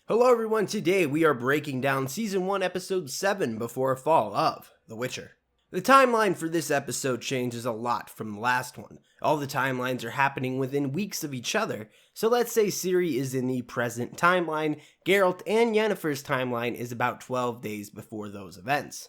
Hello everyone, today we are breaking down Season 1 Episode 7 before fall of The Witcher. The timeline for this episode changes a lot from the last one. All the timelines are happening within weeks of each other, so let's say Ciri is in the present timeline, Geralt and Yennefer's timeline is about 12 days before those events.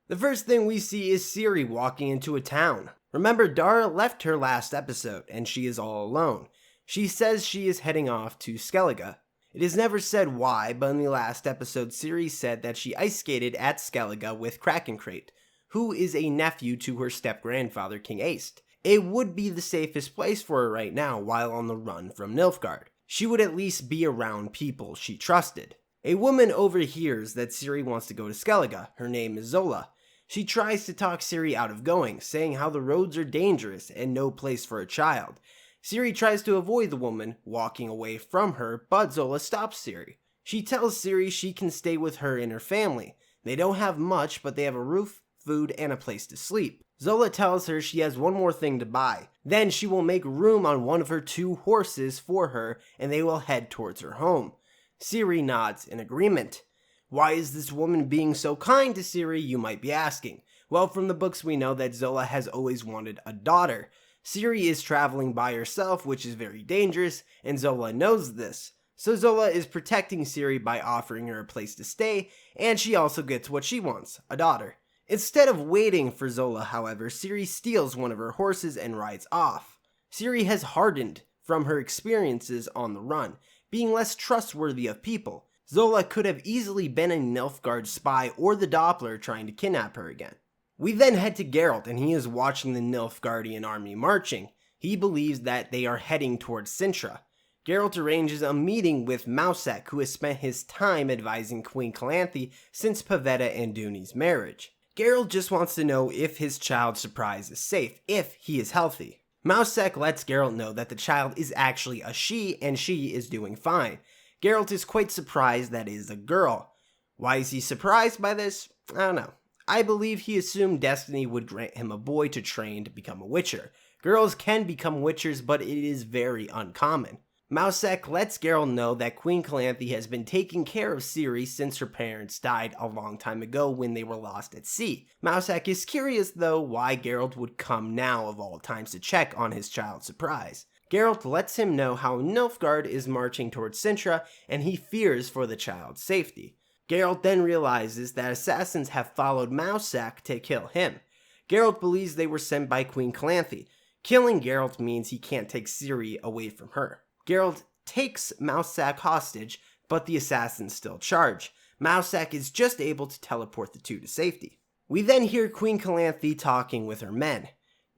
The first thing we see is Ciri walking into a town. Remember, Dara left her last episode, and she is all alone. She says she is heading off to Skellige. It is never said why, but in the last episode, Ciri said that she ice skated at Skellige with Krakencrate, who is a nephew to her step-grandfather, King Aist. It would be the safest place for her right now while on the run from Nilfgaard. She would at least be around people she trusted. A woman overhears that Ciri wants to go to Skellige. Her name is ZOLA. She tries to talk Ciri out of going, saying how the roads are dangerous and no place for a child. Ciri tries to avoid the woman, walking away from her, but Zola stops Ciri. She tells Ciri she can stay with her and her family. They don't have much, but they have a roof, food, and a place to sleep. Zola tells her she has one more thing to buy. Then she will make room on one of her 2 horses for her, and they will head towards her home. Ciri nods in agreement. Why is this woman being so kind to Ciri, you might be asking? Well, from the books we know that Zola has always wanted a daughter. Ciri is traveling by herself, which is very dangerous, and Zola knows this. So Zola is protecting Ciri by offering her a place to stay, and she also gets what she wants, a daughter. Instead of waiting for Zola, however, Ciri steals one of her horses and rides off. Ciri has hardened from her experiences on the run, being less trustworthy of people. Zola could have easily been a Nilfgaard spy or the Doppler trying to kidnap her again. We then head to Geralt, and he is watching the Nilfgaardian army marching. He believes that they are heading towards Cintra. Geralt arranges a meeting with Mousesack, who has spent his time advising Queen Calanthe since Pavetta and Duny's marriage. Geralt just wants to know if his child Surprise is safe, if he is healthy. Mousesack lets Geralt know that the child is actually a she, and she is doing fine. Geralt is quite surprised that it is a girl. Why is he surprised by this? I don't know. I believe he assumed destiny would grant him a boy to train to become a witcher. Girls can become witchers, but it is very uncommon. Mousesack lets Geralt know that Queen Calanthe has been taking care of Ciri since her parents died a long time ago when they were lost at sea. Mousesack is curious though why Geralt would come now of all times to check on his child Surprise. Geralt lets him know how Nilfgaard is marching towards Cintra and he fears for the child's safety. Geralt then realizes that assassins have followed Mousesack to kill him. Geralt believes they were sent by Queen Calanthe. Killing Geralt means he can't take Ciri away from her. Geralt takes Mousesack hostage, but the assassins still charge. Mousesack is just able to teleport the 2 to safety. We then hear Queen Calanthe talking with her men.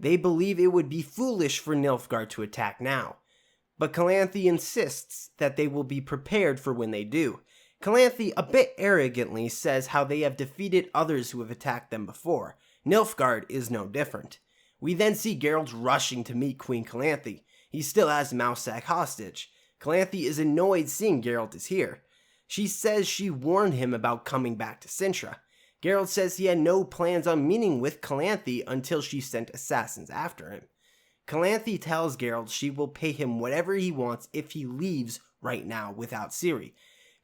They believe it would be foolish for Nilfgaard to attack now, but Calanthe insists that they will be prepared for when they do. Calanthe, a bit arrogantly, says how they have defeated others who have attacked them before. Nilfgaard is no different. We then see Geralt rushing to meet Queen Calanthe. He still has Mousesack hostage. Calanthe is annoyed seeing Geralt is here. She says she warned him about coming back to Cintra. Geralt says he had no plans on meeting with Calanthe until she sent assassins after him. Calanthe tells Geralt she will pay him whatever he wants if he leaves right now without Ciri.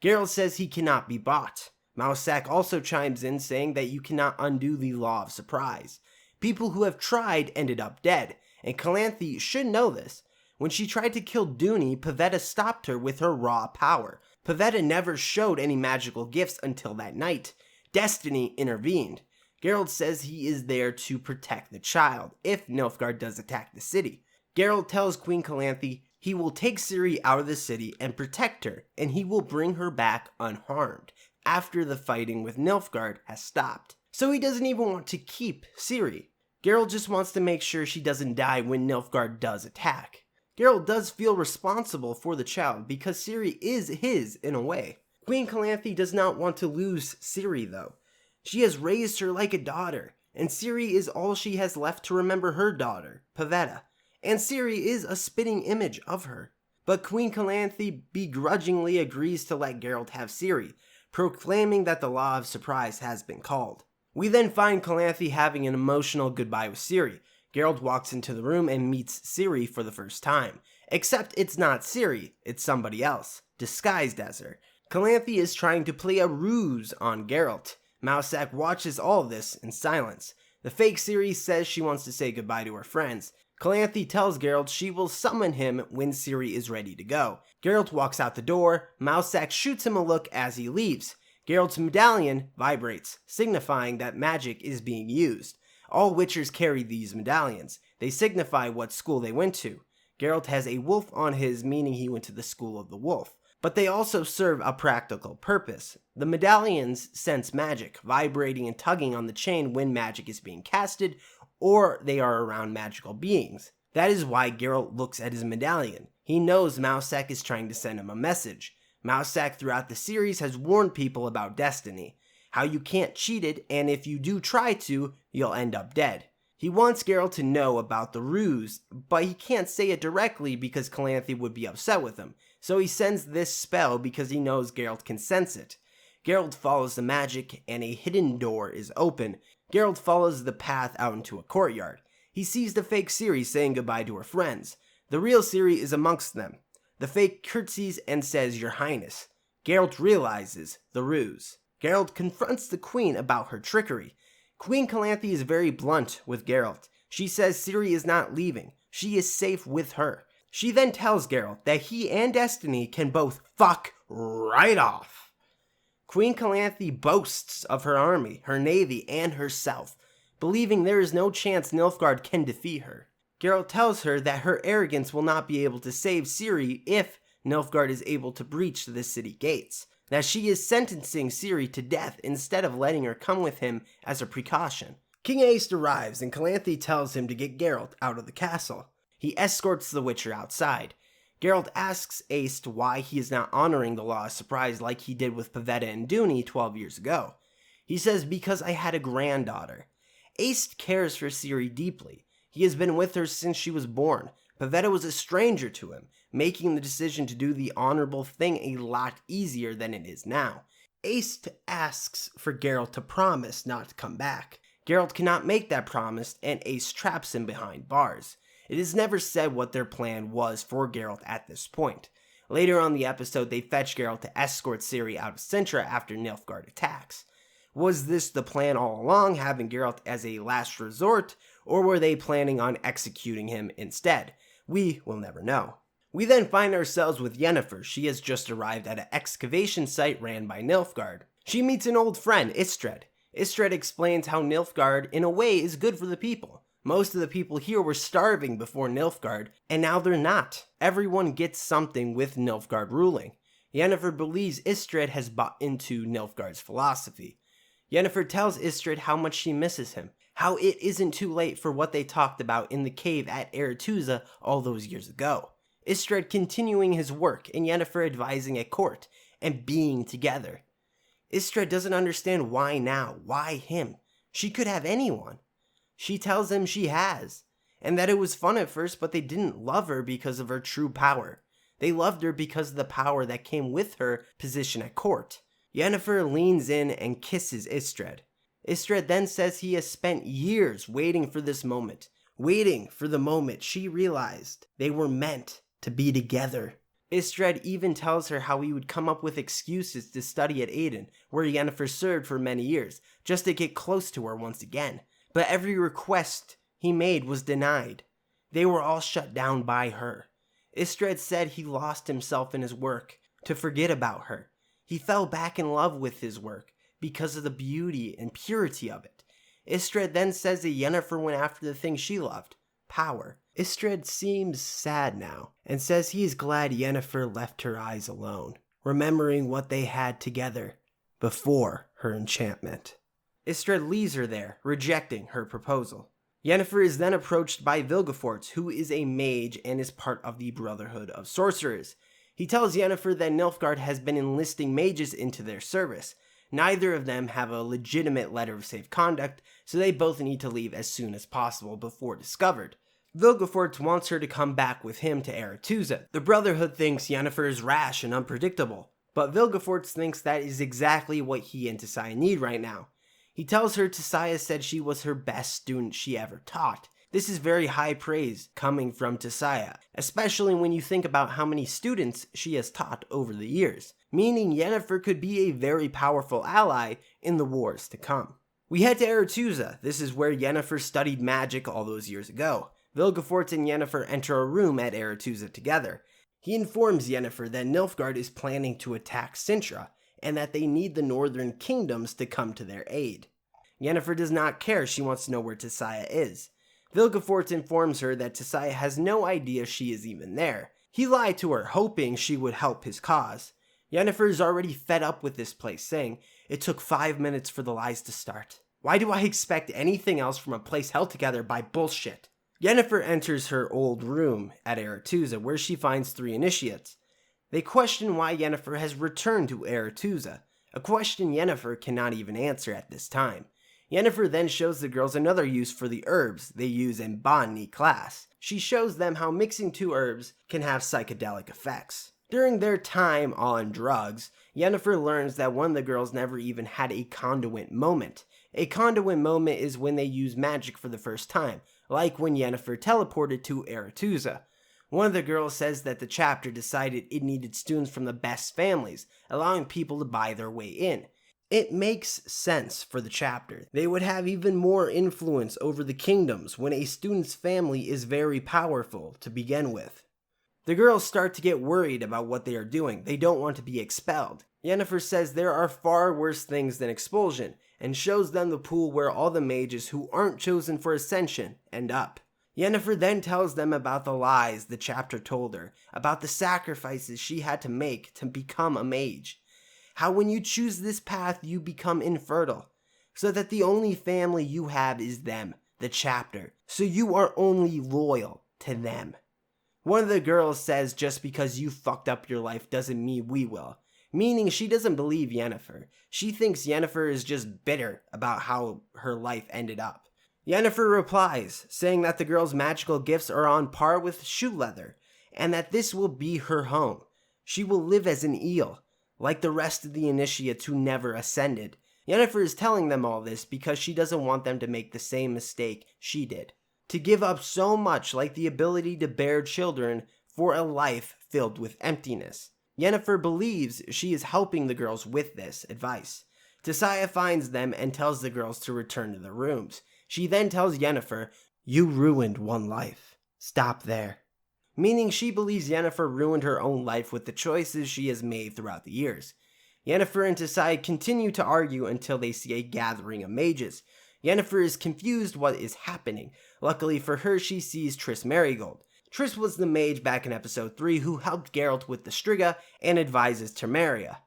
Geralt says he cannot be bought. Mousesack also chimes in saying that you cannot undo the law of surprise. People who have tried ended up dead, and Calanthe should know this. When she tried to kill Duny, Pavetta stopped her with her raw power. Pavetta never showed any magical gifts until that night. Destiny intervened. Geralt says he is there to protect the child, if Nilfgaard does attack the city. Geralt tells Queen Calanthe he will take Ciri out of the city and protect her, and he will bring her back unharmed, after the fighting with Nilfgaard has stopped. So he doesn't even want to keep Ciri. Geralt just wants to make sure she doesn't die when Nilfgaard does attack. Geralt does feel responsible for the child because Ciri is his in a way. Queen Calanthe does not want to lose Ciri though. She has raised her like a daughter, and Ciri is all she has left to remember her daughter, Pavetta. And Ciri is a spitting image of her. But Queen Calanthe begrudgingly agrees to let Geralt have Ciri, proclaiming that the law of surprise has been called. We then find Calanthe having an emotional goodbye with Ciri. Geralt walks into the room and meets Ciri for the first time. Except it's not Ciri, it's somebody else, disguised as her. Calanthe is trying to play a ruse on Geralt. Mousak watches all of this in silence. The fake Ciri says she wants to say goodbye to her friends. Calanthe tells Geralt she will summon him when Ciri is ready to go. Geralt walks out the door. Mousak shoots him a look as he leaves. Geralt's medallion vibrates, signifying that magic is being used. All Witchers carry these medallions. They signify what school they went to. Geralt has a wolf on his, meaning he went to the School of the Wolf. But they also serve a practical purpose. The medallions sense magic, vibrating and tugging on the chain when magic is being casted, or they are around magical beings. That is why Geralt looks at his medallion. He knows Mousak is trying to send him a message. Mousak throughout the series has warned people about destiny, how you can't cheat it, and if you do try to, you'll end up dead. He wants Geralt to know about the ruse, but he can't say it directly because Calanthe would be upset with him, so he sends this spell because he knows Geralt can sense it. Geralt follows the magic, and a hidden door is open. Geralt follows the path out into a courtyard. He sees the fake Ciri saying goodbye to her friends. The real Ciri is amongst them. The fake curtsies and says, "Your Highness." Geralt realizes the ruse. Geralt confronts the Queen about her trickery. Queen Calanthe is very blunt with Geralt. She says Ciri is not leaving. She is safe with her. She then tells Geralt that he and Destiny can both fuck right off. Queen Calanthe boasts of her army, her navy, and herself, believing there is no chance Nilfgaard can defeat her. Geralt tells her that her arrogance will not be able to save Ciri if Nilfgaard is able to breach the city gates, that she is sentencing Ciri to death instead of letting her come with him as a precaution. King Aist arrives and Calanthe tells him to get Geralt out of the castle. He escorts the Witcher outside. Geralt asks Aist why he is not honoring the law of surprise like he did with Pavetta and Duny 12 years ago. He says, "Because I had a granddaughter." Aist cares for Ciri deeply. He has been with her since she was born. Pavetta was a stranger to him, making the decision to do the honorable thing a lot easier than it is now. Aist asks for Geralt to promise not to come back. Geralt cannot make that promise, and Aist traps him behind bars. It is never said what their plan was for Geralt at this point. Later on the episode, they fetch Geralt to escort Ciri out of Cintra after Nilfgaard attacks. Was this the plan all along, having Geralt as a last resort, or were they planning on executing him instead? We will never know. We then find ourselves with Yennefer. She has just arrived at an excavation site ran by Nilfgaard. She meets an old friend, Istred. Istred explains how Nilfgaard, in a way, is good for the people. Most of the people here were starving before Nilfgaard, and now they're not. Everyone gets something with Nilfgaard ruling. Yennefer believes Istred has bought into Nilfgaard's philosophy. Yennefer tells Istred how much she misses him, how it isn't too late for what they talked about in the cave at Aretuza all those years ago. Istred continuing his work and Yennefer advising at court and being together. Istred doesn't understand why now, why him. She could have anyone. She tells him she has, and that it was fun at first, but they didn't love her because of her true power. They loved her because of the power that came with her position at court. Yennefer leans in and kisses Istred. Istred then says he has spent years waiting for this moment, waiting for the moment she realized they were meant to be together. Istred even tells her how he would come up with excuses to study at Aden, where Yennefer served for many years, just to get close to her once again. But every request he made was denied. They were all shut down by her. Istred said he lost himself in his work to forget about her. He fell back in love with his work because of the beauty and purity of it. Istred then says that Yennefer went after the thing she loved, power. Istred seems sad now and says he is glad Yennefer left her eyes alone, remembering what they had together before her enchantment. Istred leaves her there, rejecting her proposal. Yennefer is then approached by Vilgefortz, who is a mage and is part of the Brotherhood of Sorcerers. He tells Yennefer that Nilfgaard has been enlisting mages into their service. Neither of them have a legitimate letter of safe conduct, so they both need to leave as soon as possible before discovered. Vilgefortz wants her to come back with him to Aretuza. The Brotherhood thinks Yennefer is rash and unpredictable, but Vilgefortz thinks that is exactly what he and Tissaia need right now. He tells her Tissaia said she was her best student she ever taught. This is very high praise coming from Tissaia, especially when you think about how many students she has taught over the years. meaning Yennefer could be a very powerful ally in the wars to come. We head to Aretuza. This is where Yennefer studied magic all those years ago. Vilgefortz and Yennefer enter a room at Aretuza together. He informs Yennefer that Nilfgaard is planning to attack Cintra, and that they need the northern kingdoms to come to their aid. Yennefer does not care, she wants to know where Tissaia is. Vilgefortz informs her that Tissaia has no idea she is even there. He lied to her, hoping she would help his cause. Yennefer is already fed up with this place, saying, "It took 5 minutes for the lies to start. Why do I expect anything else from a place held together by bullshit?" Yennefer enters her old room at Aretuza, where she finds 3 initiates. They question why Yennefer has returned to Aretuza, a question Yennefer cannot even answer at this time. Yennefer then shows the girls another use for the herbs they use in botany class. She shows them how mixing 2 herbs can have psychedelic effects. During their time on drugs, Yennefer learns that one of the girls never even had a conduit moment. A conduit moment is when they use magic for the first time, like when Yennefer teleported to Aretuza. One of the girls says that the chapter decided it needed students from the best families, allowing people to buy their way in. It makes sense for the chapter. They would have even more influence over the kingdoms when a student's family is very powerful to begin with. The girls start to get worried about what they are doing. They don't want to be expelled. Yennefer says there are far worse things than expulsion, and shows them the pool where all the mages who aren't chosen for ascension end up. Yennefer then tells them about the lies the chapter told her, about the sacrifices she had to make to become a mage. How when you choose this path you become infertile, so that the only family you have is them, the chapter, so you are only loyal to them. One of the girls says just because you fucked up your life doesn't mean we will, meaning she doesn't believe Yennefer. She thinks Yennefer is just bitter about how her life ended up. Yennefer replies, saying that the girl's magical gifts are on par with shoe leather, and that this will be her home. She will live as an eel, like the rest of the initiates who never ascended. Yennefer is telling them all this because she doesn't want them to make the same mistake she did. To give up so much, like the ability to bear children, for a life filled with emptiness. Yennefer believes she is helping the girls with this advice. Tissaia finds them and tells the girls to return to their rooms. She then tells Yennefer, "You ruined one life. Stop there." Meaning she believes Yennefer ruined her own life with the choices she has made throughout the years. Yennefer and Tissaia continue to argue until they see a gathering of mages. Yennefer is confused what is happening. Luckily for her, she sees Triss Merigold. Triss was the mage back in episode 3 who helped Geralt with the Striga and advises Temeria.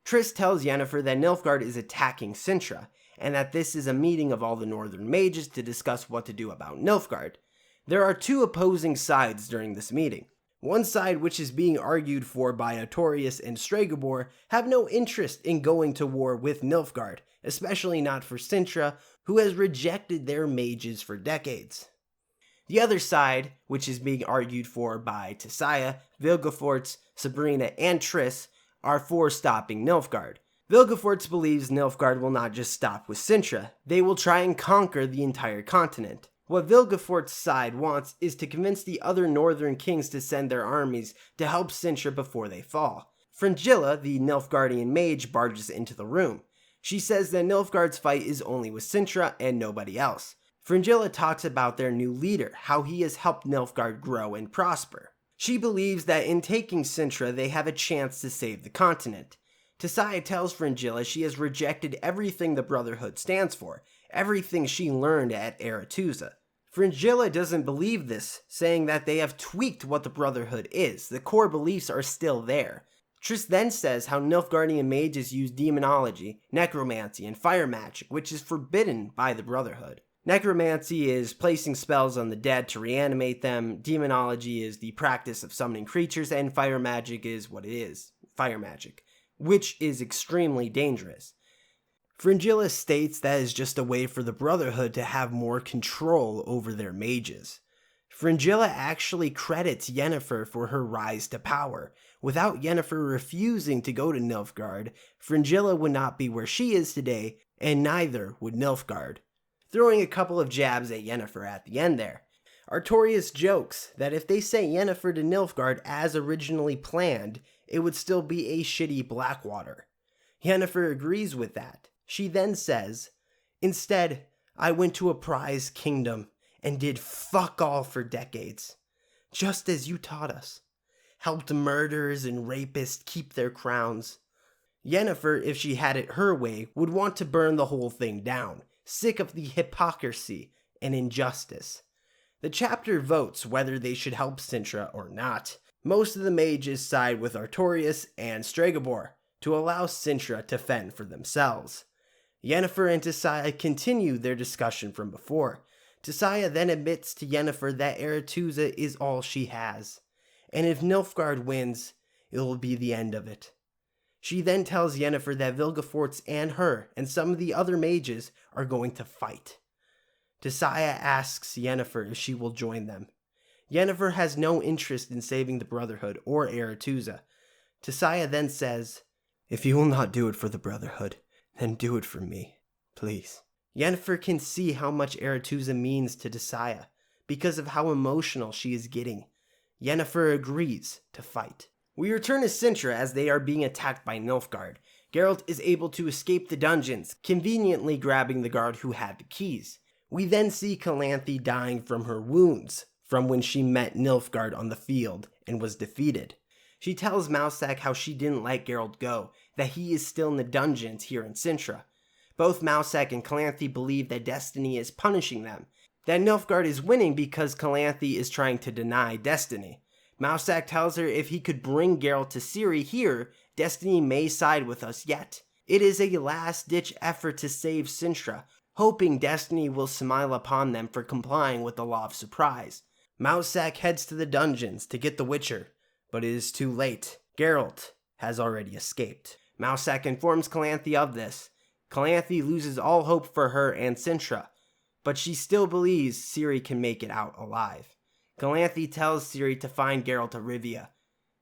Triss tells Yennefer that Nilfgaard is attacking Cintra, and that this is a meeting of all the northern mages to discuss what to do about Nilfgaard. There are 2 opposing sides during this meeting. One side, which is being argued for by Artorias and Stregobor, have no interest in going to war with Nilfgaard, especially not for Cintra, who has rejected their mages for decades. The other side, which is being argued for by Tissaia, Vilgefortz, Sabrina, and Triss, are for stopping Nilfgaard. Vilgefortz believes Nilfgaard will not just stop with Cintra, they will try and conquer the entire continent. What Vilgefortz's side wants is to convince the other northern kings to send their armies to help Cintra before they fall. Fringilla, the Nilfgaardian mage, barges into the room. She says that Nilfgaard's fight is only with Cintra and nobody else. Fringilla talks about their new leader, how he has helped Nilfgaard grow and prosper. She believes that in taking Cintra, they have a chance to save the continent. Tissaia tells Fringilla she has rejected everything the Brotherhood stands for, everything she learned at Aretuza. Fringilla doesn't believe this, saying that they have tweaked what the Brotherhood is. The core beliefs are still there. Triss then says how Nilfgaardian mages use demonology, necromancy, and fire magic, which is forbidden by the Brotherhood. Necromancy is placing spells on the dead to reanimate them, demonology is the practice of summoning creatures, and fire magic is what it is, fire magic, which is extremely dangerous. Fringilla states that is just a way for the Brotherhood to have more control over their mages. Fringilla actually credits Yennefer for her rise to power. Without Yennefer refusing to go to Nilfgaard, Fringilla would not be where she is today, and neither would Nilfgaard. Throwing a couple of jabs at Yennefer at the end there. Artorias jokes that if they sent Yennefer to Nilfgaard as originally planned, it would still be a shitty Blackwater. Yennefer agrees with that. She then says, "Instead, I went to a prize kingdom and did fuck all for decades, just as you taught us. Helped murderers and rapists keep their crowns." Yennefer, if she had it her way, would want to burn the whole thing down, sick of the hypocrisy and injustice. The chapter votes whether they should help Cintra or not. Most of the mages side with Artorias and Stregobor to allow Cintra to fend for themselves. Yennefer and Tissaia continue their discussion from before. Tissaia then admits to Yennefer that Aretuza is all she has, and if Nilfgaard wins, it will be the end of it. She then tells Yennefer that Vilgefortz and her and some of the other mages are going to fight. Tissaia asks Yennefer if she will join them. Yennefer has no interest in saving the Brotherhood or Aretuza. Tissaia then says, "If you will not do it for the Brotherhood, then do it for me, please." Yennefer can see how much Aretuza means to Tissaia because of how emotional she is getting. Yennefer agrees to fight. We return to Cintra as they are being attacked by Nilfgaard. Geralt is able to escape the dungeons, conveniently grabbing the guard who had the keys. We then see Calanthe dying from her wounds, from when she met Nilfgaard on the field and was defeated. She tells Mousak how she didn't let Geralt go, that he is still in the dungeons here in Cintra. Both Mousak and Calanthe believe that Destiny is punishing them, that Nilfgaard is winning because Calanthe is trying to deny Destiny. Mousak tells her if he could bring Geralt to Ciri here, Destiny may side with us yet. It is a last-ditch effort to save Cintra, hoping Destiny will smile upon them for complying with the Law of Surprise. Mousak heads to the dungeons to get the Witcher, but it is too late. Geralt has already escaped. Mousak informs Calanthe of this. Calanthe loses all hope for her and Cintra, but she still believes Ciri can make it out alive. Calanthe tells Ciri to find Geralt of Rivia,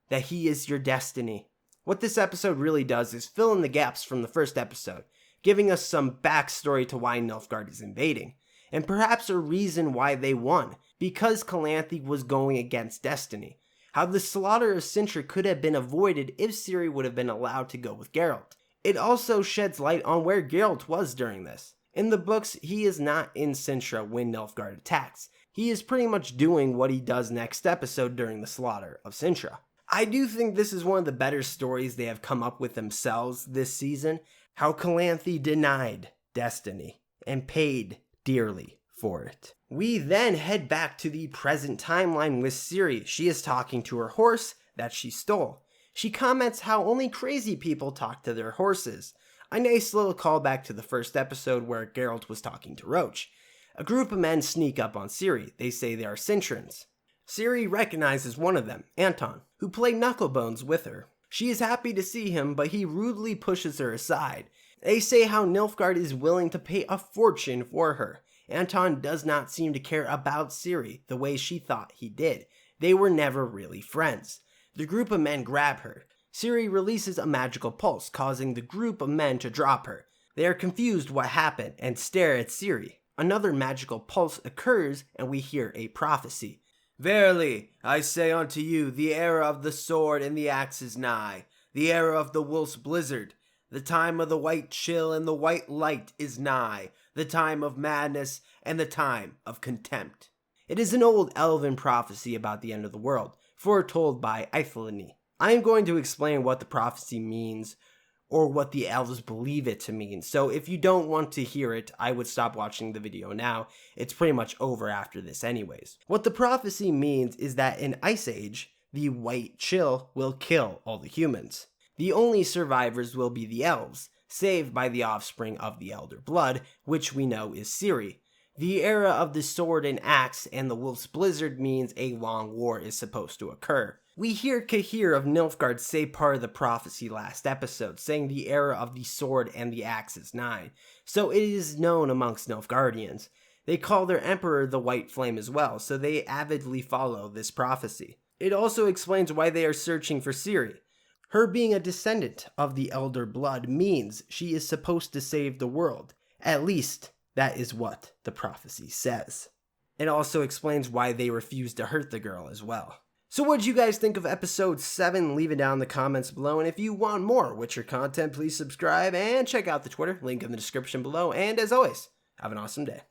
that he is your destiny. What this episode really does is fill in the gaps from the first episode, giving us some backstory to why Nilfgaard is invading, and perhaps a reason why they won, because Calanthe was going against Destiny. How the slaughter of Cintra could have been avoided if Ciri would have been allowed to go with Geralt. It also sheds light on where Geralt was during this. In the books, he is not in Cintra when Nilfgaard attacks. He is pretty much doing what he does next episode during the slaughter of Cintra. I do think this is one of the better stories they have come up with themselves this season. How Calanthe denied Destiny and paid dearly for it. We then head back to the present timeline with Ciri. She is talking to her horse that she stole. She comments how only crazy people talk to their horses. A nice little callback to the first episode where Geralt was talking to Roach. A group of men sneak up on Ciri. They say they are Cintrans. Ciri recognizes one of them, Anton, who played Knucklebones with her. She is happy to see him, but he rudely pushes her aside. They say how Nilfgaard is willing to pay a fortune for her. Anton does not seem to care about Ciri the way she thought he did. They were never really friends. The group of men grab her. Ciri releases a magical pulse, causing the group of men to drop her. They are confused what happened and stare at Ciri. Another magical pulse occurs and we hear a prophecy. "Verily, I say unto you, the era of the sword and the axe is nigh, the era of the wolf's blizzard. The time of the white chill and the white light is nigh, the time of madness and the time of contempt." It is an old elven prophecy about the end of the world, foretold by Eithilni. I am going to explain what the prophecy means, or what the elves believe it to mean, so if you don't want to hear it, I would stop watching the video now. It's pretty much over after this anyways. What the prophecy means is that in Ice Age, the white chill will kill all the humans. The only survivors will be the elves, saved by the offspring of the Elder Blood, which we know is Ciri. The era of the sword and axe and the wolf's blizzard means a long war is supposed to occur. We hear Cahir of Nilfgaard say part of the prophecy last episode, saying the era of the sword and the axe is nigh, so it is known amongst Nilfgaardians. They call their emperor the White Flame as well, so they avidly follow this prophecy. It also explains why they are searching for Ciri. Her being a descendant of the Elder Blood means she is supposed to save the world. At least, that is what the prophecy says. It also explains why they refuse to hurt the girl as well. So what did you guys think of episode 7? Leave it down in the comments below, and if you want more Witcher content, please subscribe and check out the Twitter, link in the description below, and as always, have an awesome day.